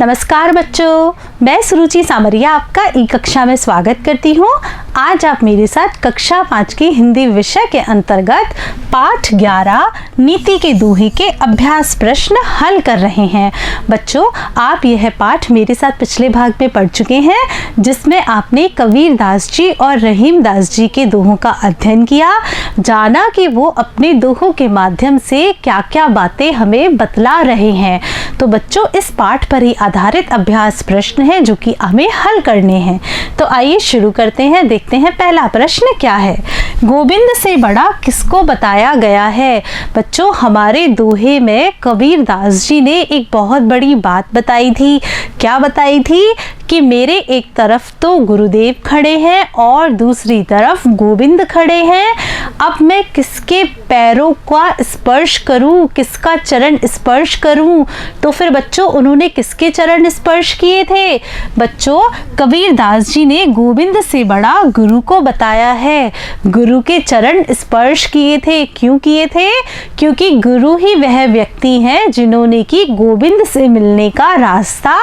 नमस्कार बच्चों, मैं सुरुचि सामरिया आपका ई कक्षा में स्वागत करती हूँ। आज आप मेरे साथ कक्षा 5 की हिंदी विषय के अंतर्गत पाठ 11 नीति के दोहे के अभ्यास प्रश्न हल कर रहे हैं। बच्चों, आप यह पाठ मेरे साथ पिछले भाग में पढ़ चुके हैं, जिसमें आपने कबीर दास जी और रहीम दास जी के दोहों का अध्ययन किया, जाना कि वो अपने दोहों के माध्यम से क्या क्या बातें हमें बतला रहे हैं। तो बच्चों, इस पाठ पर ही आधारित अभ्यास प्रश्न हैं जो कि हमें हल करने हैं। तो आइए शुरू करते हैं। देखते हैं पहला प्रश्न क्या है। गोविंद से बड़ा किसको बताया गया है? बच्चों, हमारे दोहे में कबीर दास जी ने एक बहुत बड़ी बात बताई थी। क्या बताई थी? कि मेरे एक तरफ तो गुरुदेव खड़े हैं और दूसरी तरफ गोविंद खड़े हैं। अब मैं किसके पैरों का स्पर्श करूं, किसका चरण स्पर्श करूं? तो फिर बच्चों, उन्होंने किसके चरण स्पर्श किए थे? बच्चों, कबीर दास जी ने गोविंद से बड़ा गुरु को बताया है। गुरु के चरण स्पर्श किए थे। क्यों किए थे? क्योंकि गुरु ही वह व्यक्ति हैं जिन्होंने कि गोविंद से मिलने का रास्ता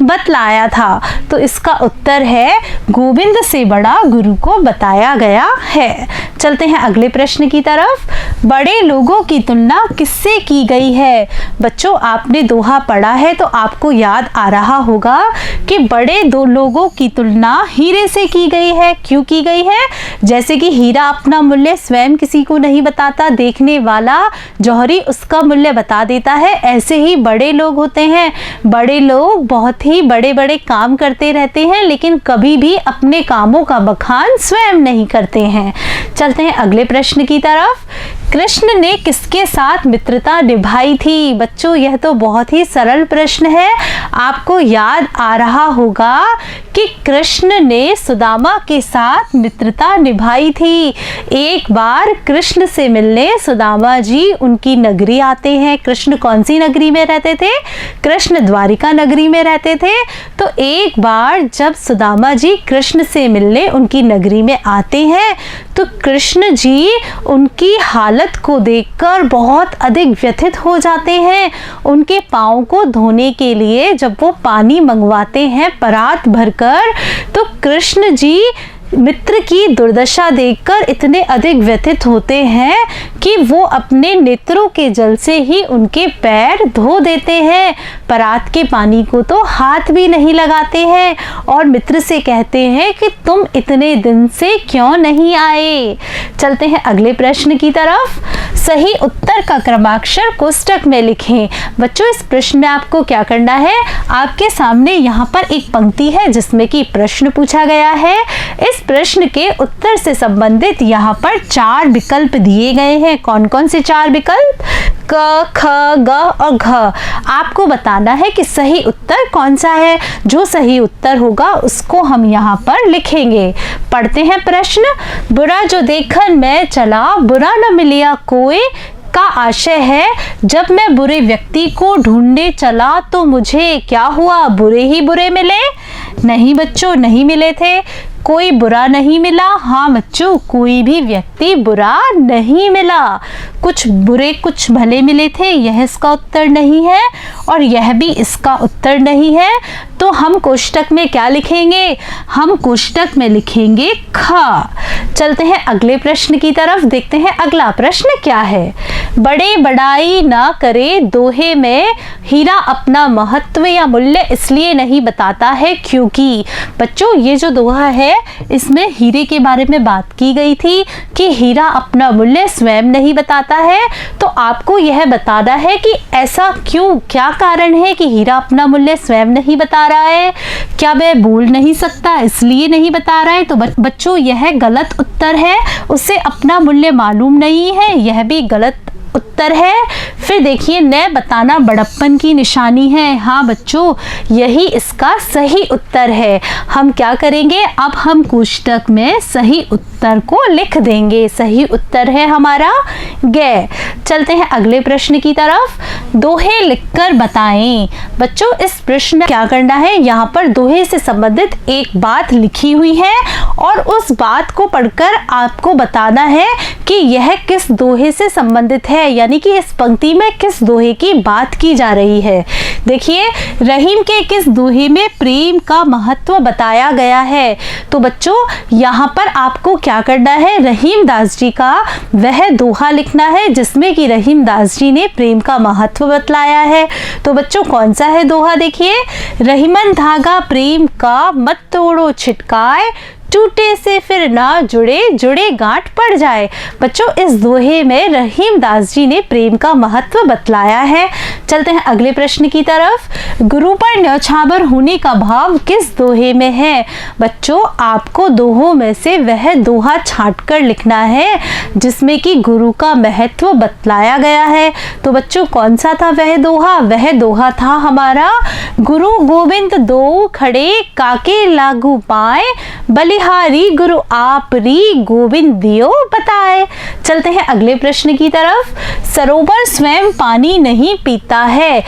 बतलाया था। तो इसका उत्तर है गोविंद से बड़ा गुरु को बताया गया है। चलते हैं अगले प्रश्न की तरफ। बड़े लोगों की तुलना किससे की गई है? बच्चों, आपने दोहा पढ़ा है तो आपको याद आ रहा होगा कि बड़े दो लोगों की तुलना हीरे से की गई है। क्यों की गई है? जैसे कि हीरा अपना मूल्य स्वयं किसी को नहीं बताता, देखने वाला जौहरी उसका मूल्य बता देता है, ऐसे ही बड़े लोग होते हैं। बड़े लोग बहुत ही बड़े बड़े काम करते रहते हैं, लेकिन कभी भी अपने कामों का बखान स्वयं नहीं करते हैं। चलते हैं अगले प्रश्न की तरफ। कृष्ण ने किसके साथ मित्रता निभाई थी? बच्चों, यह तो बहुत ही सरल प्रश्न है। आपको याद आ रहा होगा कि कृष्ण ने सुदामा के साथ मित्रता निभाई थी। एक बार कृष्ण से मिलने सुदामा जी उनकी नगरी आते हैं। कृष्ण कौन सी नगरी में रहते थे? कृष्ण द्वारिका नगरी में रहते थे। तो एक बार जब सुदामा जी कृष्ण से मिलने उनकी नगरी में आते हैं, तो कृष्ण जी उनकी हालत को देखकर बहुत अधिक व्यथित हो जाते हैं। उनके पाँव को धोने के लिए जब वो पानी मंगवाते हैं परात भरकर, तो कृष्ण जी मित्र की दुर्दशा देखकर इतने अधिक व्यथित होते हैं कि वो अपने नेत्रों के जल से ही उनके पैर धो देते हैं। परात के पानी को तो हाथ भी नहीं लगाते हैं और मित्र से कहते हैं कि तुम इतने दिन से क्यों नहीं आए। चलते हैं अगले प्रश्न की तरफ। सही उत्तर का क्रमाक्षर कोष्टक में लिखें। बच्चों, इस प्रश्न में आपको क्या करना है? आपके सामने यहाँ पर एक पंक्ति है जिसमें कि प्रश्न पूछा गया है। इस प्रश्न के उत्तर से संबंधित यहाँ पर 4 विकल्प दिए गए हैं। कौन कौन से 4 विकल्प? क, ख, ग और घ। आपको बताना है कि सही उत्तर कौन सा है। जो सही उत्तर होगा उसको हम यहाँ पर लिखेंगे। पढ़ते हैं प्रश्न। बुरा जो देखन मैं चला, बुरा न मिलिया कोई, का आशय है जब मैं बुरे व्यक्ति को ढूंढने चला तो मुझे क्या हुआ? बुरे ही बुरे मिले? नहीं बच्चों, नहीं मिले थे। कोई बुरा नहीं मिला। हाँ बच्चों, कोई भी व्यक्ति बुरा नहीं मिला। कुछ बुरे कुछ भले मिले थे, यह इसका उत्तर नहीं है और यह भी इसका उत्तर नहीं है। तो हम कोष्टक में क्या लिखेंगे? हम कोष्टक में लिखेंगे ख। चलते हैं अगले प्रश्न की तरफ। देखते हैं अगला प्रश्न क्या है। बड़े बड़ाई ना करे दोहे में, हीरा अपना महत्व या मूल्य इसलिए नहीं बताता है क्योंकि। बच्चों, ये जो दोहा है इसमें हीरे के बारे में बात की गई थी कि हीरा अपना मूल्य स्वयं नहीं बताता है। तो आपको यह बताना है कि ऐसा क्यों, क्या कारण है कि हीरा अपना मूल्य स्वयं नहीं बता रहा है। क्या वह बोल नहीं सकता इसलिए नहीं बता रहा है? तो बच्चों, यह गलत उत्तर है। उसे अपना मूल्य मालूम नहीं है, यह भी गलत उत्तर है। फिर देखिए, न बताना बड़प्पन की निशानी है। हाँ बच्चों, यही इसका सही उत्तर है। हम क्या करेंगे? अब हम कोष्टक में सही उत्तर को लिख देंगे। सही उत्तर है हमारा ग। चलते हैं अगले प्रश्न की तरफ। दोहे लिखकर बताएं। बच्चों, इस प्रश्न में क्या करना है? यहाँ पर दोहे से संबंधित एक बात लिखी हुई है और उस बात को पढ़कर आपको बताना है कि यह किस दोहे से संबंधित है। यानी कि इस पंक्ति में किस दोहे की बात की जा रही है? देखिए, रहीम के किस दोहे में प्रेम का महत्व बताया गया है? तो बच्चों, यहाँ पर आपको क्या करना है, रहीम दास जी का वह दोहा लिखना है जिसमें कि रहीम दास जी ने प्रेम का महत्व बतलाया है। तो बच्चों, कौन सा है दोहा? देखिए, रहीमन धागा प्रेम का मत तोड़ो छिटकाए, टूटे से फिर ना जुड़े जुड़े गांठ पड़ जाए। बच्चों, इस दोहे में रहीम दास जी ने प्रेम का महत्व बतलाया है। चलते हैं अगले प्रश्न की तरफ। गुरु पर न्यौछावर होने का भाव किस दोहे में है? बच्चों, आपको दोहों में से वह दोहा छांट कर लिखना है जिसमें कि गुरु का महत्व बतलाया गया है। तो बच्चों, कौन सा था वह दोहा? वह दोहा था हमारा, गुरु गोविंद दो खड़े काके लागू पाए, बलिहारी गुरु आप री गोविंद दियो बताए। चलते हैं अगले प्रश्न की तरफ। सरोवर स्वयं पानी नहीं पीता है,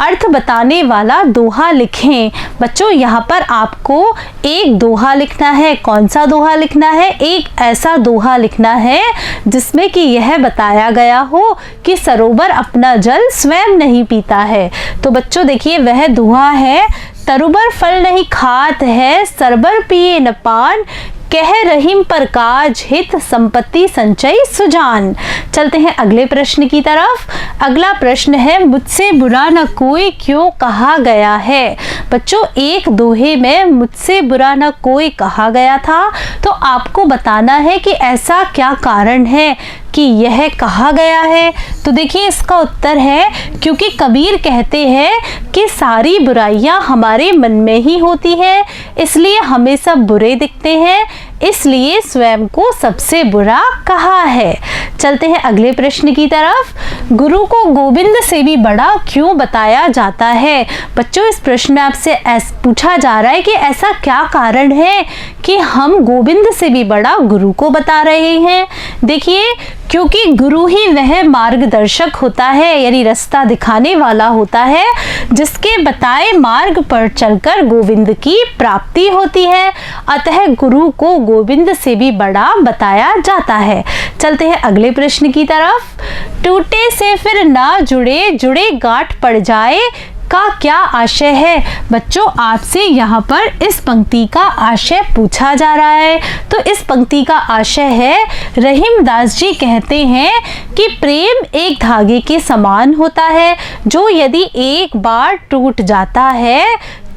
अर्थ बताने वाला दोहा लिखें। बच्चों, यहाँ पर आपको एक दोहा लिखना है। कौन सा दोहा लिखना है? एक ऐसा दोहा लिखना है जिसमें कि यह बताया गया हो कि सरोवर अपना जल स्वयं नहीं पीता है। तो बच्चों देखिए, वह दोहा है, तरुबर फल नहीं खात है, सरबर पिए न पान, कह रहीम पर काज हित संपत्ति संचय सुजान। चलते हैं अगले प्रश्न की तरफ। अगला प्रश्न है, मुझसे बुरा न कोई क्यों कहा गया है? बच्चों, एक दोहे में मुझसे बुरा न कोई कहा गया था, तो आपको बताना है कि ऐसा क्या कारण है कि यह कहा गया है। तो देखिए, इसका उत्तर है, क्योंकि कबीर कहते हैं कि सारी बुराइयां हमारे मन में ही होती है, इसलिए हमें सब बुरे दिखते हैं, इसलिए स्वयं को सबसे बुरा कहा है। चलते हैं अगले प्रश्न की तरफ। गुरु को गोविंद से भी बड़ा क्यों बताया जाता है? बच्चों, इस प्रश्न में आपसे पूछा जा रहा है कि ऐसा क्या कारण है कि हम गोविंद से भी बड़ा गुरु को बता रहे हैं। देखिए, क्योंकि गुरु ही वह मार्गदर्शक होता है, यानी रास्ता दिखाने वाला होता है, जिसके बताए मार्ग पर चलकर गोविंद की प्राप्ति होती है। अतः गुरु को गोविंद से भी बड़ा बताया जाता है। चलते हैं अगले प्रश्न की तरफ। टूटे से फिर ना जुड़े जुड़े गांठ पड़ जाए का क्या आशय है? बच्चों, आपसे यहाँ पर इस पंक्ति का आशय पूछा जा रहा है। तो इस पंक्ति का आशय है, रहीम दास जी कहते हैं कि प्रेम एक धागे के समान होता है, जो यदि एक बार टूट जाता है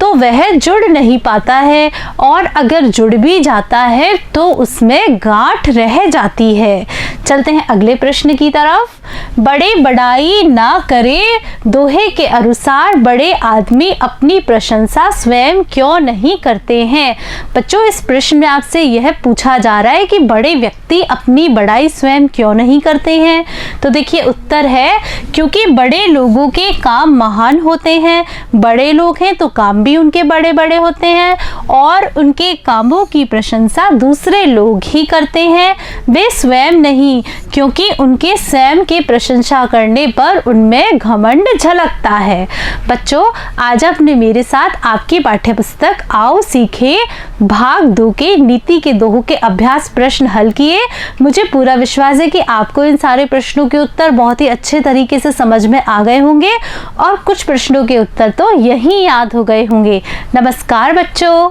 तो वह जुड़ नहीं पाता है, और अगर जुड़ भी जाता है तो उसमें गांठ रह जाती है। चलते हैं अगले प्रश्न की तरफ। बड़े बड़ाई ना करे दोहे के अनुसार बड़े आदमी अपनी प्रशंसा स्वयं क्यों नहीं करते हैं? बच्चों, इस प्रश्न में आपसे यह पूछा जा रहा है कि बड़े व्यक्ति अपनी बड़ाई स्वयं क्यों नहीं करते हैं। तो देखिए, उत्तर है, क्योंकि बड़े लोगों के काम महान होते हैं, बड़े लोग हैं तो काम भी उनके बड़े बड़े होते हैं, और उनके कामों की प्रशंसा दूसरे लोग ही करते हैं, वे स्वयं नहीं, क्योंकि उनके स्वयं के प्रशंसा करने पर उनमें घमंड झलकता है। बच्चों, आज आपने मेरे साथ आपकी पाठ्यपुस्तक आओ सीखे भाग 2 के नीति के दोहों के अभ्यास प्रश्न हल किए। मुझे पूरा विश्वास है कि आपको इन सारे प्रश्नों के उत्तर बहुत ही अच्छे तरीके से समझ में आ गए होंगे, और कुछ प्रश्नों के उत्तर तो यही याद हो गए होंगे। नमस्कार बच्चों।